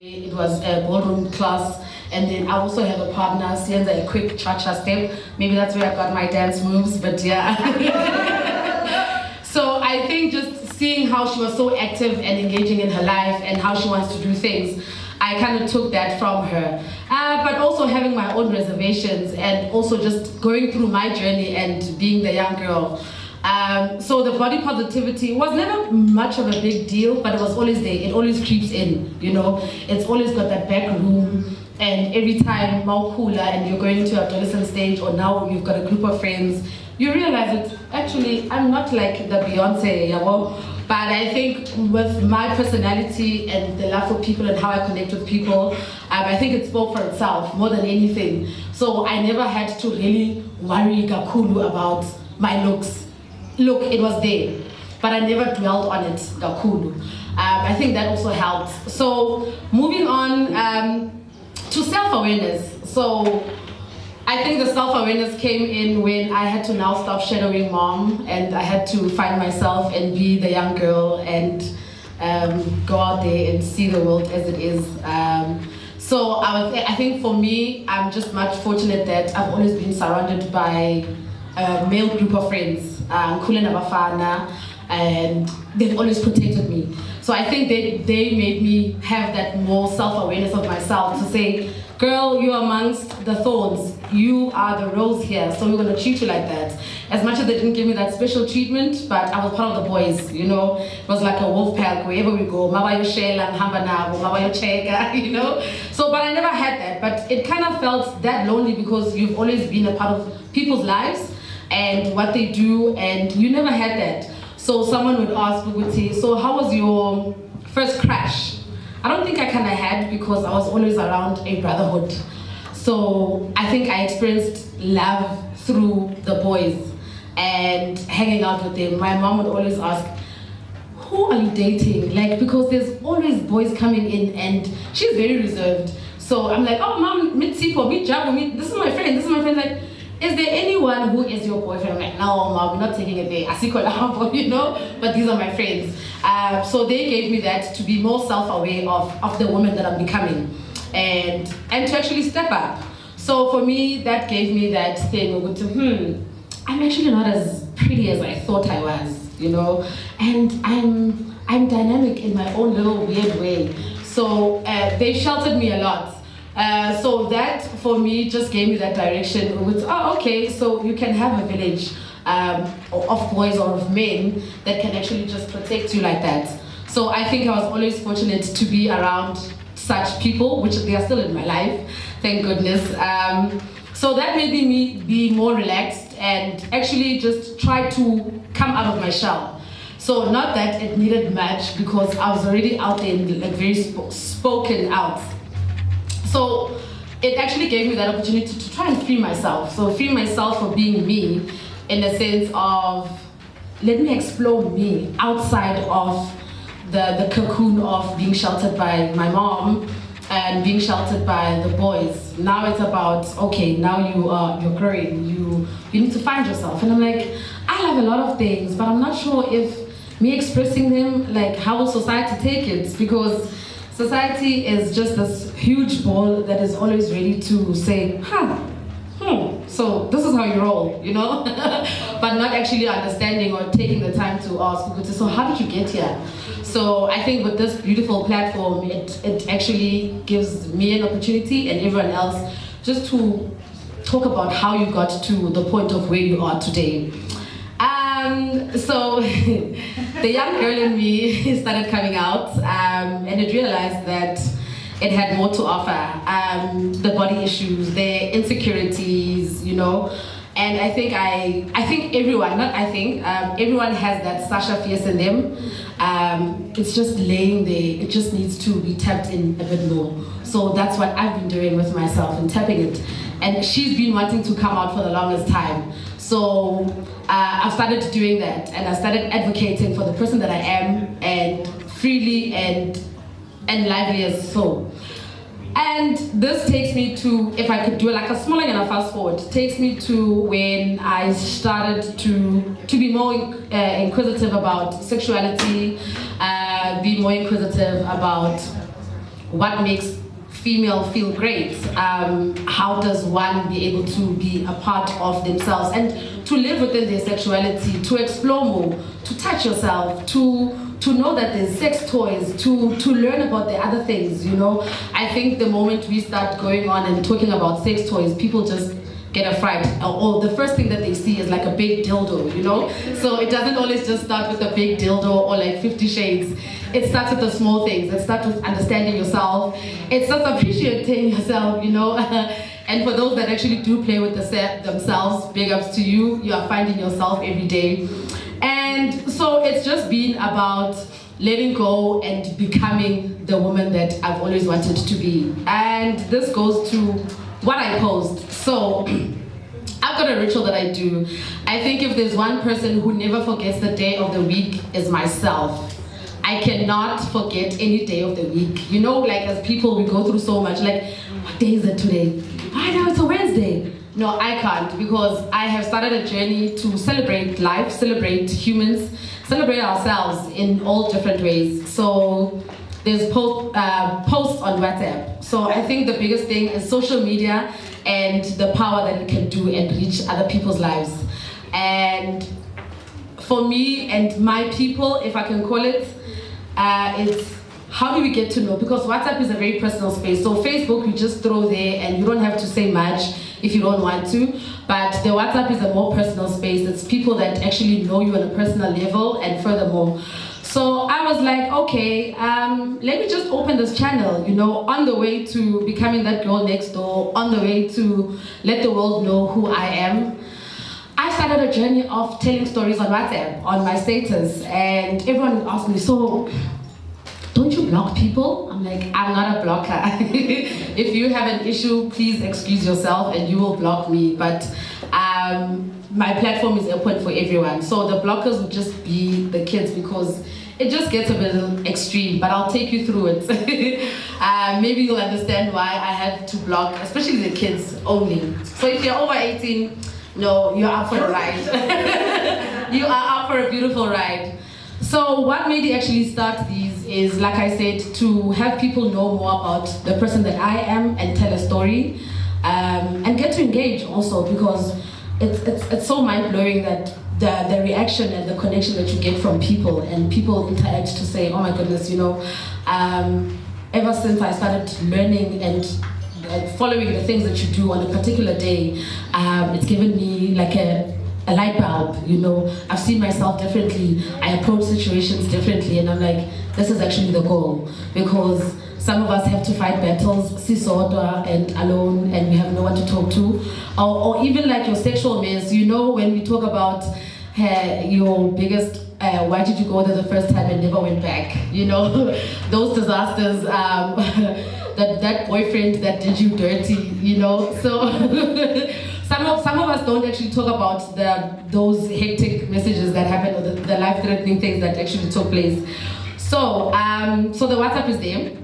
It was a ballroom class, and then I also have a partner, Sienza, a quick cha-cha step. Maybe that's where I got my dance moves, but yeah. So I think just seeing how she was so active and engaging in her life and how she wants to do things, I kind of took that from her. But also having my own reservations and also just going through my journey and being the young girl. So the body positivity was never much of a big deal, but it was always there. It always creeps in, you know. It's always got that back room, and every time Maukula and you're going to adolescent stage, or now you've got a group of friends, you realize that actually I'm not like the Beyonce, but I think with my personality and the love for people and how I connect with people, I think it spoke for itself more than anything. So I never had to really worry Gakulu about my looks. Look, it was there, but I never dwelled on it, Gakulu. I think that also helped. So moving on to self-awareness. So I think the self-awareness came in when I had to now stop shadowing mom, and I had to find myself and be the young girl and go out there and see the world as it is. So I think for me, I'm just much fortunate that I've always been surrounded by a male group of friends, Khule Nabafana, and they've always protected me. So I think they made me have that more self-awareness of myself to say, girl, you're amongst the thorns. You are the rose here, so we're going to treat you like that. As much as they didn't give me that special treatment, but I was part of the boys, you know. It was like a wolf pack wherever we go. Mabayo Shela, Hambana, Mabayo Cheka, you know. So, but I never had that. But it kind of felt that lonely because you've always been a part of people's lives and what they do, and you never had that. So someone would ask Buguti, so how was your first crush? I don't think I kind of had, because I was always around a brotherhood. So I think I experienced love through the boys and hanging out with them. My mom would always ask, who are you dating? Like, because there's always boys coming in, and she's very reserved. So I'm like, oh mom, meet Sipo, meet Jago, this is my friend, this is my friend. Like, is there anyone who is your boyfriend? I'm like, no, mom, we're not taking it there. You know, but these are my friends. So they gave me that to be more self-aware of the woman that I'm becoming, and to actually step up. So for me, that gave me that thing of, I'm actually not as pretty as I thought I was, you know, and I'm dynamic in my own little weird way. So they sheltered me a lot. So that for me just gave me that direction with, oh, okay, so you can have a village of boys or of men that can actually just protect you like that. So I think I was always fortunate to be around such people, which they are still in my life, thank goodness. So that made me be more relaxed and actually just try to come out of my shell. So not that it needed much, because I was already out there and like very spoken out. So it actually gave me that opportunity to try and free myself. So free myself for being me, in the sense of, let me explore me outside of the cocoon of being sheltered by my mom and being sheltered by the boys. Now it's about, okay, now you're growing, you need to find yourself. And I'm like, I love a lot of things, but I'm not sure if me expressing them, like, how will society take it? Because society is just this huge ball that is always ready to say, so this is how you roll, you know? But not actually understanding or taking the time to ask, so how did you get here? So I think with this beautiful platform, it actually gives me an opportunity and everyone else just to talk about how you got to the point of where you are today. So the young girl in me started coming out, and it realized that it had more to offer. The body issues, the insecurities, you know. And I think everyone, everyone has that Sasha fierce in them. It's just laying there. It just needs to be tapped in a bit more. So that's what I've been doing with myself and tapping it. And she's been wanting to come out for the longest time. So I've started doing that, and I started advocating for the person that I am, and freely and lively as so. And this takes me to, if I could do like a smaller and a fast forward, takes me to when I started to be more inquisitive about sexuality, be more inquisitive about what makes female feel great? How does one be able to be a part of themselves and to live within their sexuality, to explore more, to touch yourself, to know that there's sex toys, to learn about the other things, you know? I think the moment we start going on and talking about sex toys, people just get a fright, or the first thing that they see is like a big dildo, you know? So it doesn't always just start with a big dildo or like 50 shades. It starts with the small things. It starts with understanding yourself. It starts appreciating yourself, you know? And for those that actually do play with themselves, big ups to you. You are finding yourself every day. And so it's just been about letting go and becoming the woman that I've always wanted to be. And this goes to what I post. So I've got a ritual that I do. I think if there's one person who never forgets the day of the week is myself. I cannot forget any day of the week. You know, like as people, we go through so much, like, what day is it today? I know it's a Wednesday. No, I can't, because I have started a journey to celebrate life, celebrate humans, celebrate ourselves in all different ways. So there's posts on WhatsApp. So I think the biggest thing is social media and the power that it can do and reach other people's lives. And for me and my people, if I can call it, it's how do we get to know? Because WhatsApp is a very personal space. So Facebook, you just throw there and you don't have to say much if you don't want to. But the WhatsApp is a more personal space. It's people that actually know you on a personal level and furthermore. So I was like, okay, let me just open this channel, you know, on the way to becoming that girl next door, on the way to let the world know who I am. I started a journey of telling stories on WhatsApp, on my status, and everyone would ask me, so, don't you block people? I'm like, I'm not a blocker. If you have an issue, please excuse yourself and you will block me. But my platform is open for everyone. So the blockers would just be the kids because it just gets a bit extreme, but I'll take you through it. Maybe you'll understand why I had to block, especially the kids only. So if you're over 18, no, you're up for a ride. You are up for a beautiful ride. So what made it actually start these is, like I said, to have people know more about the person that I am and tell a story, and get to engage also, because it's so mind-blowing that the reaction and the connection that you get from people, and people interact to say, oh my goodness, you know, ever since I started learning and following the things that you do on a particular day, it's given me like a light bulb, you know. I've seen myself differently, I approach situations differently, and I'm like, this is actually the goal, because some of us have to fight battles sisodwa and alone, and we have no one to talk to, or even like your sexual mess, you know, when we talk about your biggest why did you go there the first time and never went back, you know, those disasters, that boyfriend that did you dirty, you know. So some of us don't actually talk about those hectic messages that happen, or the life-threatening things that actually took place. So so the WhatsApp is there.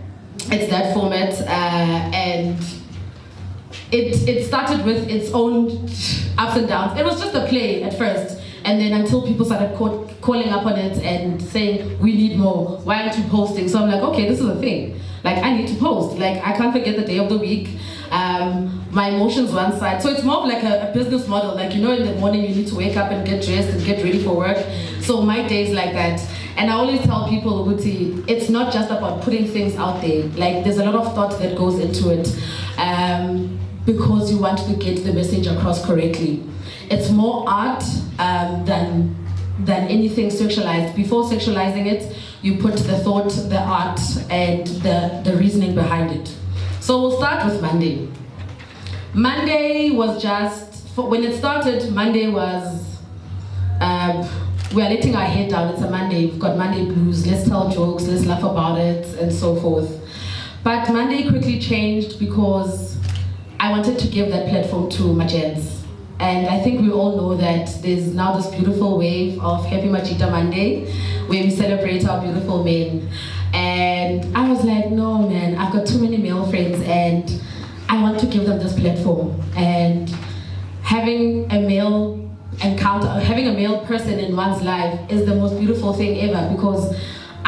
It's that format, and it started with its own ups and downs. It was just a play at first, and then until people started calling up on it and saying, we need more, why aren't you posting? So I'm like, okay, this is a thing. Like, I need to post. Like, I can't forget the day of the week. My emotions one side. So it's more of like a business model. Like, you know, in the morning you need to wake up and get dressed and get ready for work. So my day is like that. And I always tell people, Uti, it's not just about putting things out there. Like, there's a lot of thought that goes into it, because you want to get the message across correctly. It's more art than anything sexualized. Before sexualizing it, you put the thought, the art, and the reasoning behind it. So we'll start with Monday. Monday was just, when it started, Monday was, we are letting our head down. It's a Monday, we've got Monday blues, let's tell jokes, let's laugh about it, and so forth. But Monday quickly changed because I wanted to give that platform to Magents. And I think we all know that there's now this beautiful wave of Happy Magita Monday, where we celebrate our beautiful men. And I was like, no man, I've got too many male friends and I want to give them this platform. And having a male encounter, having a male person in one's life is the most beautiful thing ever, because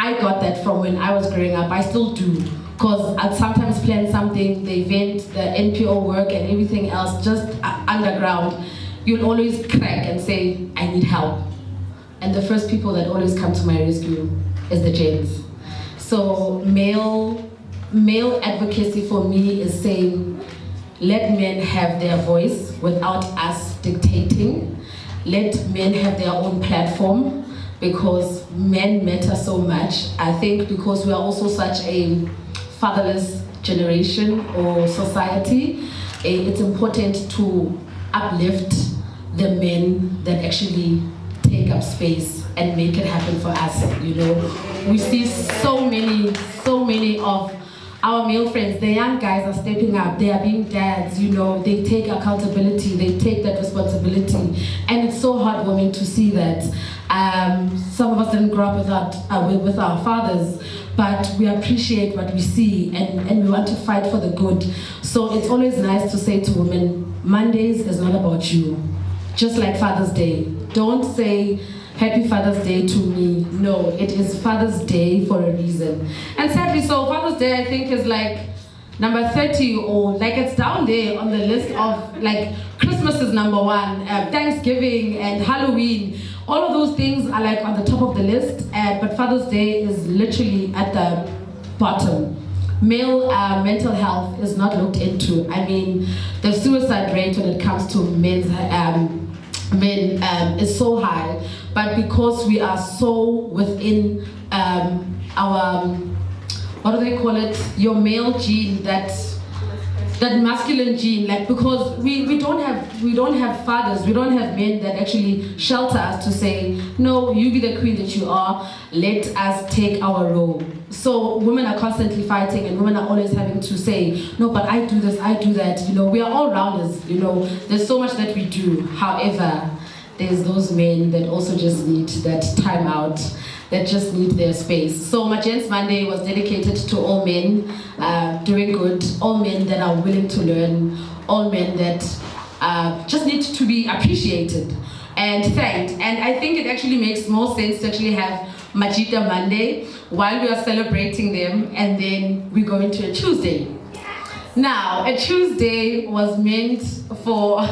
I got that from when I was growing up. I still do. Because I'd sometimes plan something, the event, the NPO work and everything else, just underground. You'll always crack and say, I need help. And the first people that always come to my rescue is the gents. So male advocacy for me is saying, let men have their voice without us dictating. Let men have their own platform, because men matter so much. I think because we are also such a fatherless generation or society, it's important to uplift the men that actually take up space and make it happen for us. You know, we see so many of our male friends, the young guys are stepping up, they are being dads, you know, they take accountability, they take that responsibility, and it's so heartwarming to see that. Some of us didn't grow up with our fathers, but we appreciate what we see, and we want to fight for the good. So it's always nice to say to women, Mondays is not about you. Just like Father's Day. Don't say, Happy Father's Day to me. No, it is Father's Day for a reason. And sadly, so Father's Day I think is like number 30, or like it's down there on the list of, like, Christmas is number 1, Thanksgiving and Halloween. All of those things are like on the top of the list, but Father's Day is literally at the bottom. Male mental health is not looked into. I mean, the suicide rate when it comes to men is so high, but because we are so within our, what do they call it, your male gene, that masculine gene, like, because we don't have fathers, we don't have men that actually shelter us to say, no, you be the queen that you are, let us take our role. So women are constantly fighting, and women are always having to say, no, but I do this, I do that. You know, we are all rounders, you know, there's so much that we do. However, there's those men that also just need that time out, that just need their space. So my Gents Monday was dedicated to all men doing good, all men that are willing to learn, all men that just need to be appreciated and thanked. And I think it actually makes more sense to actually have Magita Monday while we are celebrating them, and then we go into a Tuesday. Now, a Tuesday was meant for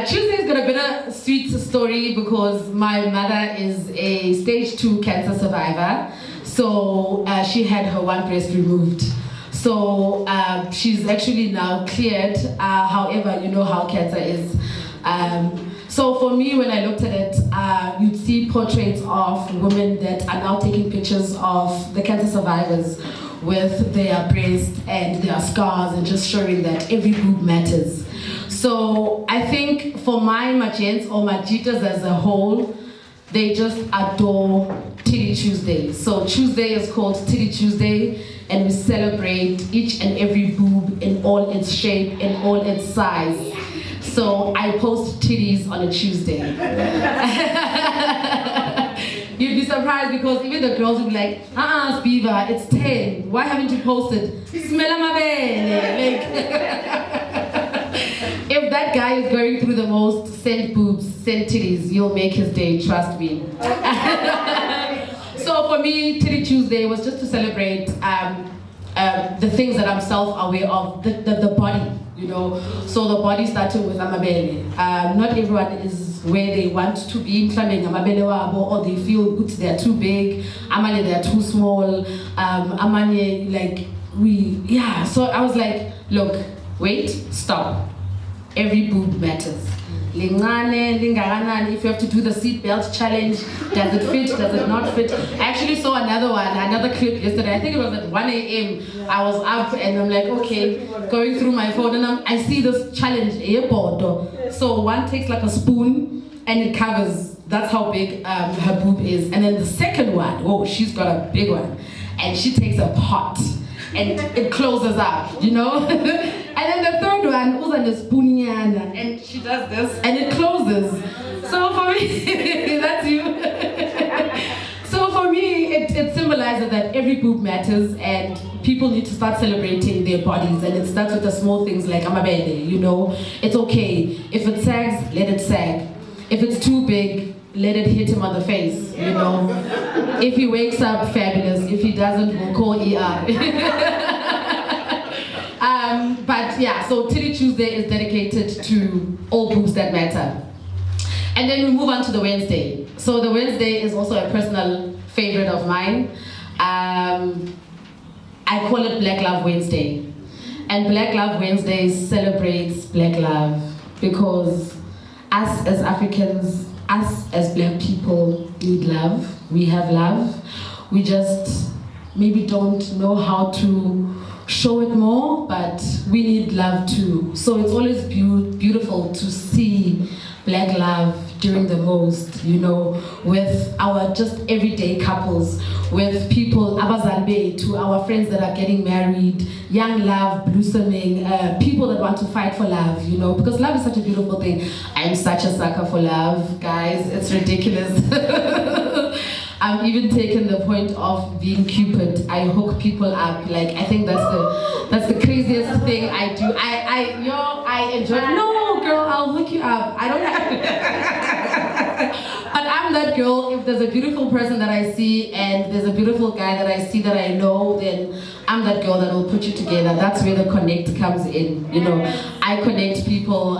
Tuesday is gonna be a sweet story because my mother is a stage 2 cancer survivor. So she had her one breast removed. So she's actually now cleared. However, you know how cancer is. So for me, when I looked at it, you'd see portraits of women that are now taking pictures of the cancer survivors with their breasts and their scars, and just showing that every boob matters. So I think for my Magents or Magitas as a whole, they just adore Titty Tuesday. So Tuesday is called Titty Tuesday, and we celebrate each and every boob in all its shape, in all its size. So I post titties on a Tuesday. You'd be surprised because even the girls would be like, Sbhiva, it's 10. Why haven't you posted? Smell my belly. If that guy is going through the most, send boobs, send titties, you'll make his day, trust me. So for me, Titty Tuesday was just to celebrate the things that I'm self-aware of, the body, you know. So the body started with amabele. Not everyone is where they want to be, or they feel good, they're too big, amanye they're too small, amanye so I was like, look, wait, stop. Every boob matters. Lingane, lingaranani, if you have to do the seatbelt challenge, does it fit, does it not fit? I actually saw another clip yesterday. I think it was at 1 a.m. I was up and I'm like, okay, going through my phone, and I see this challenge, so one takes like a spoon and it covers, that's how big her boob is. And then the second one, oh, she's got a big one. And she takes a pot and it closes up, you know? And then the third one, and she does this, and it closes. So for me, that's you. So for me, it symbolizes that every boob matters, and people need to start celebrating their bodies, and it starts with the small things like amabele, you know? It's okay. If it sags, let it sag. If it's too big, let it hit him on the face, you know. If he wakes up, fabulous. If he doesn't, we'll call ER. But yeah, so Titty Tuesday is dedicated to all boobs that matter. And then we move on to the Wednesday. So the Wednesday is also a personal favorite of mine. I call it Black Love Wednesday. And Black Love Wednesday celebrates Black love because us as Africans, us as Black people need love. We have love. We just maybe don't know how to show it more, but we need love too. So it's always beautiful to see Black love during the most, you know, with our just everyday couples, with people, abazalbe, to our friends that are getting married, young love blossoming, people that want to fight for love, you know, because love is such a beautiful thing. I'm such a sucker for love, guys, it's ridiculous. I've even taken the point of being Cupid. I hook people up. Like, I think that's the craziest thing I do. I enjoy. No, girl, I'll hook you up. I don't have. But I'm that girl. If there's a beautiful person that I see and there's a beautiful guy that I see that I know, then I'm that girl that will put you together. That's where the connect comes in. You know, I connect people.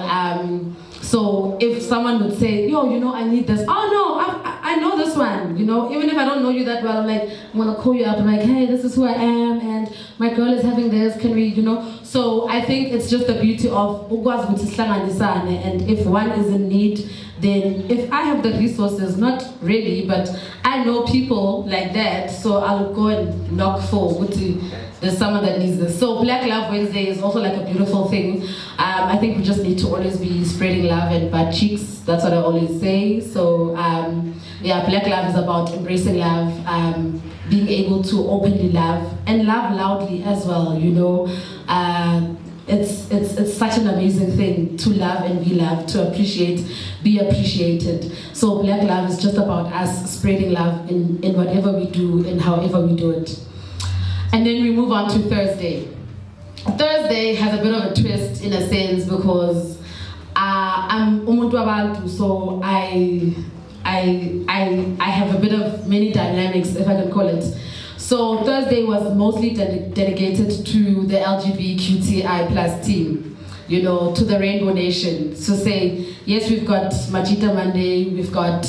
So if someone would say, yo, you know, I need this. Oh no, I know this one. You know, even if I don't know you that well, I'm like, I'm gonna call you up. I'm like, hey, this is who I am, and my girl is having this. Can we, you know? So I think it's just the beauty of and if one is in need, then if I have the resources, not really, but I know people like that, so I'll go and knock for there's someone that needs this. So Black Love Wednesday is also like a beautiful thing. I think we just need to always be spreading love and butt cheeks. That's what I always say. So yeah, Black Love is about embracing love, being able to openly love and love loudly as well, you know. It's such an amazing thing to love and be loved, to appreciate, be appreciated. So Black Love is just about us spreading love in whatever we do and however we do it. And then we move on to Thursday. Thursday has a bit of a twist in a sense because I'm umuntu wabantu, so I have a bit of many dynamics, if I can call it. So Thursday was mostly dedicated to the LGBTQI plus team, you know, to the Rainbow Nation. So say, yes, we've got Magita Monday, we've got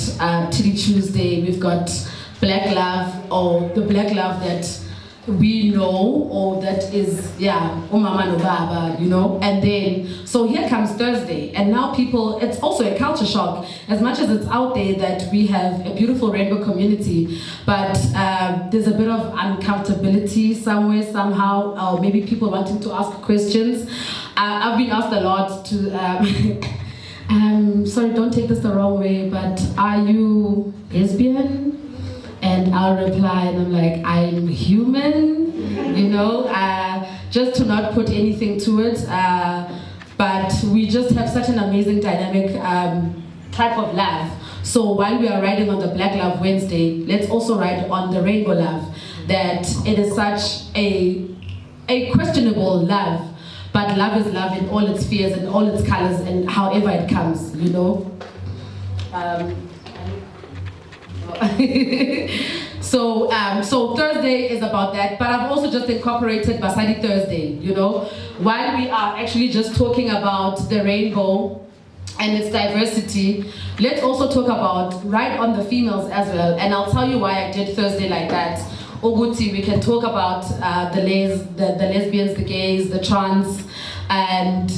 Titty Tuesday, we've got Black Love, or the Black Love that we know, or that is, yeah, umama no baba, you know. And then, so here comes Thursday, and now people, it's also a culture shock, as much as it's out there that we have a beautiful rainbow community, but there's a bit of uncomfortability somewhere, somehow, or maybe people wanting to ask questions. I've been asked a lot to, sorry, don't take this the wrong way, but are you lesbian? And I'll reply, and I'm like, I'm human, you know, just to not put anything to it. But we just have such an amazing dynamic type of love. So while we are riding on the Black Love Wednesday, let's also ride on the Rainbow Love. That it is such a questionable love, but love is love in all its spheres and all its colors and however it comes, you know. So Thursday is about that, but I've also just incorporated Basadi Thursday, you know, while we are actually just talking about the rainbow and its diversity, let's also talk about right on the females as well, and I'll tell you why I did Thursday like that. Oguti, we can talk about the lesbians, the gays, the trans, and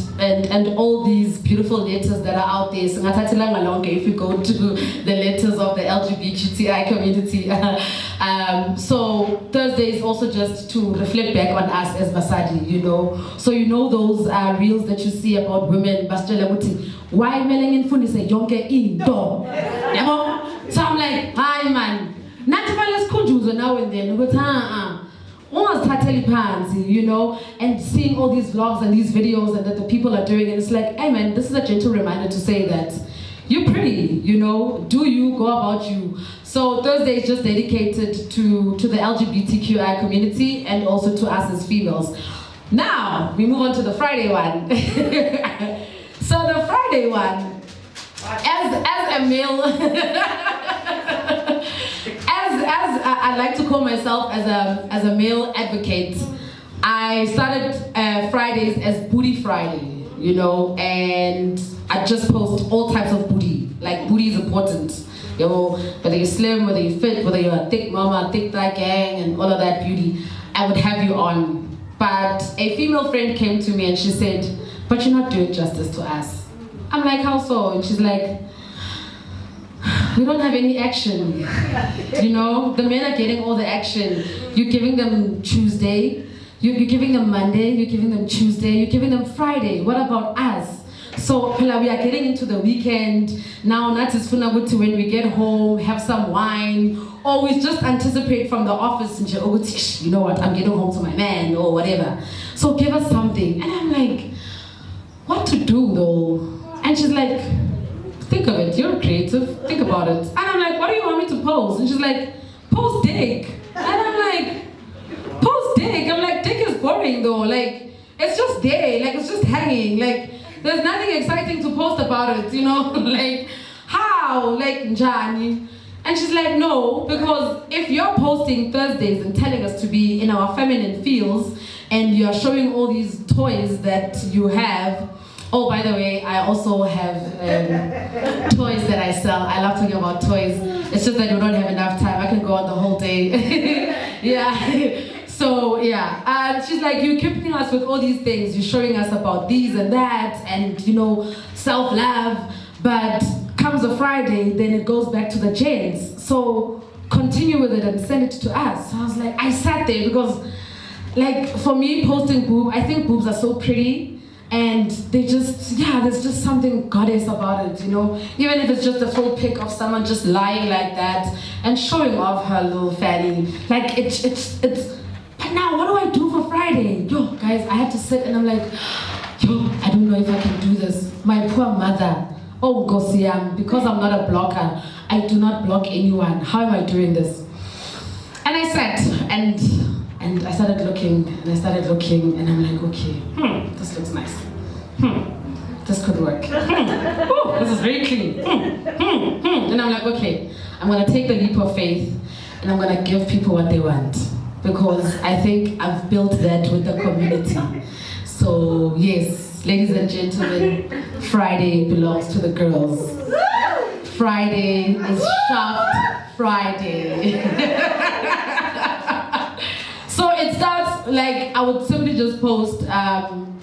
all these beautiful letters that are out there. So if you go to the letters of the LGBTQI community. So Thursday is also just to reflect back on us as Basadi, you know. So you know those reels that you see about women, why melangin fundi say yonke into. So I'm like, hi man. Not if I let's now and then, you know, and seeing all these vlogs and these videos and that the people are doing, and it's like, hey man, this is a gentle reminder to say that you're pretty, you know, do you, go about you. So Thursday is just dedicated to the LGBTQI community and also to us as females. Now, we move on to the Friday one. So the Friday one, as a male, as I like to call myself as a male advocate, I started Fridays as Booty Friday, you know, and I just post all types of booty. Like, booty is important, you know, whether you're slim, whether you're fit, whether you're a thick mama, thick thigh gang, and all of that beauty, I would have you on. But a female friend came to me and she said, "But you're not doing justice to us." I'm like, "How so?" And she's like, "We don't have any action. You know, the men are getting all the action. You're giving them Tuesday, you're giving them Monday, you're giving them Tuesday, you're giving them Friday. What about us? So we are getting into the weekend. Now, not as funabuti when we get home, have some wine, or we just anticipate from the office and say, you know what, I'm getting home to my man, or whatever. So give us something." And I'm like, "What to do though?" And she's like, "Think of it, you're creative, think about it." And I'm like, "What do you want me to post?" And she's like, "Post dick." And I'm like, "Post dick?" I'm like, "Dick is boring though, like, it's just there, like, it's just hanging, like, there's nothing exciting to post about it, you know?" Like, how? Like, njani? And she's like, "No, because if you're posting Thursdays and telling us to be in our feminine feels, and you're showing all these toys that you have." Oh, by the way, I also have toys that I sell. I love talking about toys. It's just that we don't have enough time. I can go on the whole day. Yeah. So yeah, she's like, "You're keeping us with all these things. You're showing us about these and that, and you know, self-love. But comes a Friday, then it goes back to the gents. So continue with it and send it to us." So I was like, I sat there because, like, for me, posting boob, I think boobs are so pretty. And they just, yeah, there's just something goddess about it, you know? Even if it's just a full pic of someone just lying like that and showing off her little fanny. Like, it's, but now what do I do for Friday? Yo, guys, I had to sit and I'm like, yo, I don't know if I can do this. My poor mother. Oh, Gosiam, because I'm not a blocker, I do not block anyone. How am I doing this? And I sat and I started looking, and I'm like, okay, this looks nice. This could work. Ooh, this is very clean. And I'm like, okay, I'm gonna take the leap of faith and I'm gonna give people what they want, because I think I've built that with the community. So yes, ladies and gentlemen, Friday belongs to the girls. Friday is Shaft Friday. So it starts, like, I would simply just post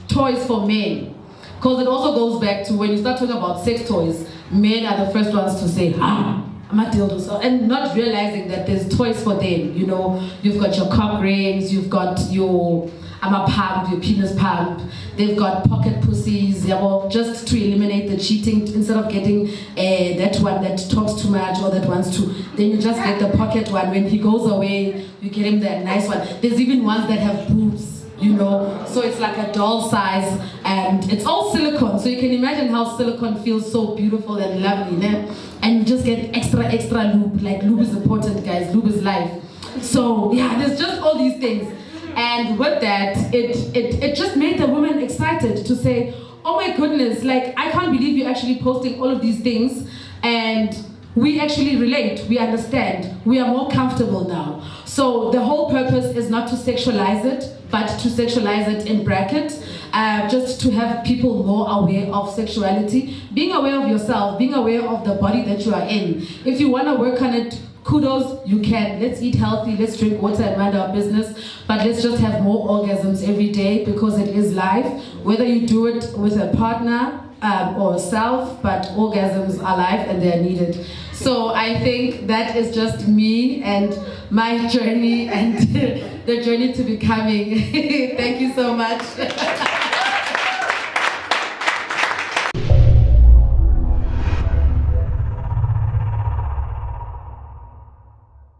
toys for men, because it also goes back to when you start talking about sex toys, men are the first ones to say, I'm a dildo, so, and not realizing that there's toys for them, you know. You've got your cock rings, you've got your pump, your penis pump, they've got pocket pussies, just to eliminate the cheating. Instead of getting that one that talks too much or that wants to, then you just get the pocket one. When he goes away, you get him that nice one. There's even ones that have boobs, you know, so it's like a doll size, and it's all silicone, so you can imagine how silicone feels so beautiful and lovely, né? And you just get extra lube. Like, lube is important, guys, lube is life. So yeah, there's just all these things. And with that, it just made the woman excited to say, oh my goodness, like, I can't believe you're actually posting all of these things, and we actually relate, we understand, we are more comfortable now. So the whole purpose is not to sexualize it, but to sexualize it in bracket, just to have people more aware of sexuality, being aware of yourself, being aware of the body that you are in. If you want to work on it, kudos, you can. Let's eat healthy, let's drink water and mind our business, but let's just have more orgasms every day, because it is life. Whether you do it with a partner or self, but orgasms are life and they're needed. So I think that is just me and my journey and the journey to becoming. Thank you so much.